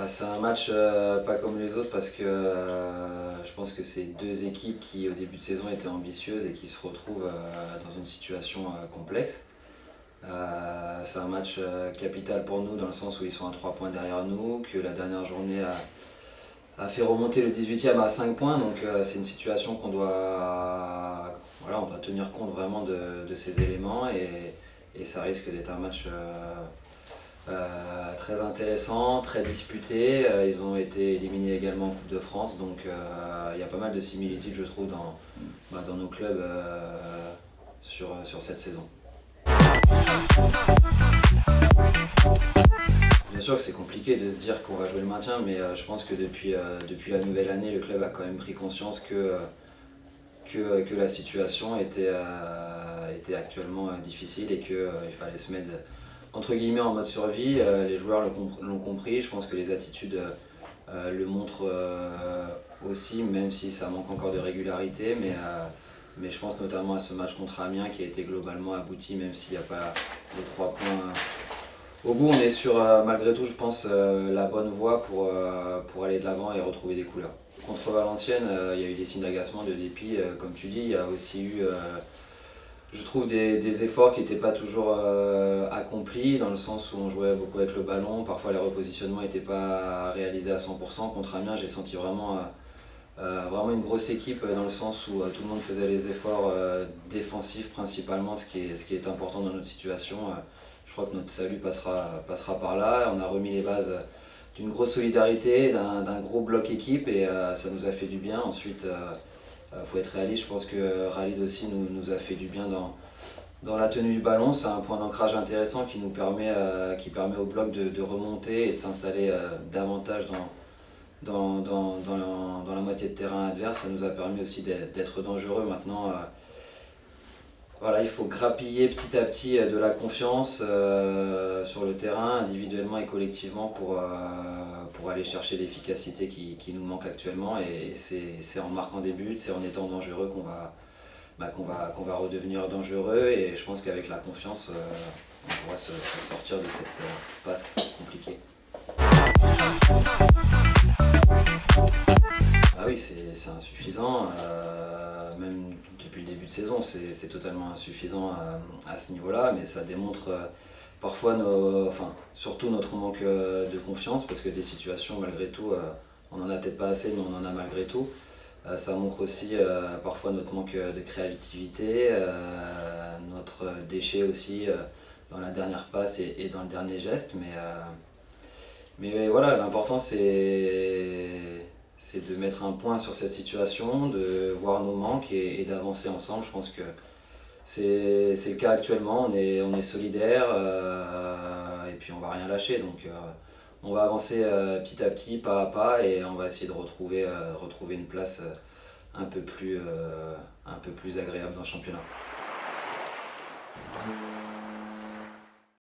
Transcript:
C'est un match pas comme les autres parce que je pense que c'est deux équipes qui au début de saison étaient ambitieuses et qui se retrouvent dans une situation complexe. C'est un match capital pour nous dans le sens où ils sont à 3 points derrière nous, que la dernière journée a fait remonter le 18e à 5 points, donc c'est une situation on doit tenir compte vraiment de ces éléments et ça risque d'être un match très intéressant, très disputé. Ils ont été éliminés également en Coupe de France, donc il y a pas mal de similitudes je trouve dans nos clubs sur cette saison. Bien sûr que c'est compliqué de se dire qu'on va jouer le maintien, mais je pense que depuis la nouvelle année, le club a quand même pris conscience que la situation était actuellement difficile et qu'il fallait se mettre entre guillemets en mode survie. Les joueurs l'ont compris, je pense que les attitudes le montrent aussi, même si ça manque encore de régularité, mais je pense notamment à ce match contre Amiens qui a été globalement abouti, même s'il n'y a pas les 3 points. Au bout, on est sur, malgré tout, je pense, la bonne voie pour aller de l'avant et retrouver des couleurs. Contre Valenciennes, il y a eu des signes d'agacement, de dépit, comme tu dis. Il y a aussi eu, je trouve, des efforts qui n'étaient pas toujours accomplis, dans le sens où on jouait beaucoup avec le ballon. Parfois, les repositionnements n'étaient pas réalisés à 100%. Contre Amiens, j'ai senti vraiment une grosse équipe dans le sens où tout le monde faisait les efforts défensifs principalement, ce qui est important dans notre situation. Je crois que notre salut passera par là. On a remis les bases d'une grosse solidarité, d'un gros bloc équipe et ça nous a fait du bien. Ensuite, faut être réaliste, je pense que Khalid aussi nous a fait du bien dans la tenue du ballon. C'est un point d'ancrage intéressant qui permet au bloc de remonter et de s'installer davantage dans la moitié de terrain adverse. Ça nous a permis aussi d'être dangereux. Maintenant, il faut grappiller petit à petit de la confiance sur le terrain, individuellement et collectivement, pour aller chercher l'efficacité qui nous manque actuellement. Et c'est en marquant des buts, c'est en étant dangereux qu'on va redevenir dangereux. Et je pense qu'avec la confiance, on pourra se sortir de cette passe compliquée. Ah oui, c'est insuffisant, même depuis le début de saison, c'est totalement insuffisant à ce niveau-là, mais ça démontre parfois, surtout notre manque de confiance, parce que des situations, malgré tout, on n'en a peut-être pas assez, mais on en a malgré tout. Ça montre aussi parfois notre manque de créativité, notre déchet aussi dans la dernière passe et dans le dernier geste, mais voilà, l'important c'est de mettre un point sur cette situation, de voir nos manques et d'avancer ensemble. Je pense que c'est le cas actuellement, on est solidaires et puis on va rien lâcher. Donc on va avancer petit à petit, pas à pas, et on va essayer de retrouver une place un peu plus agréable dans le championnat.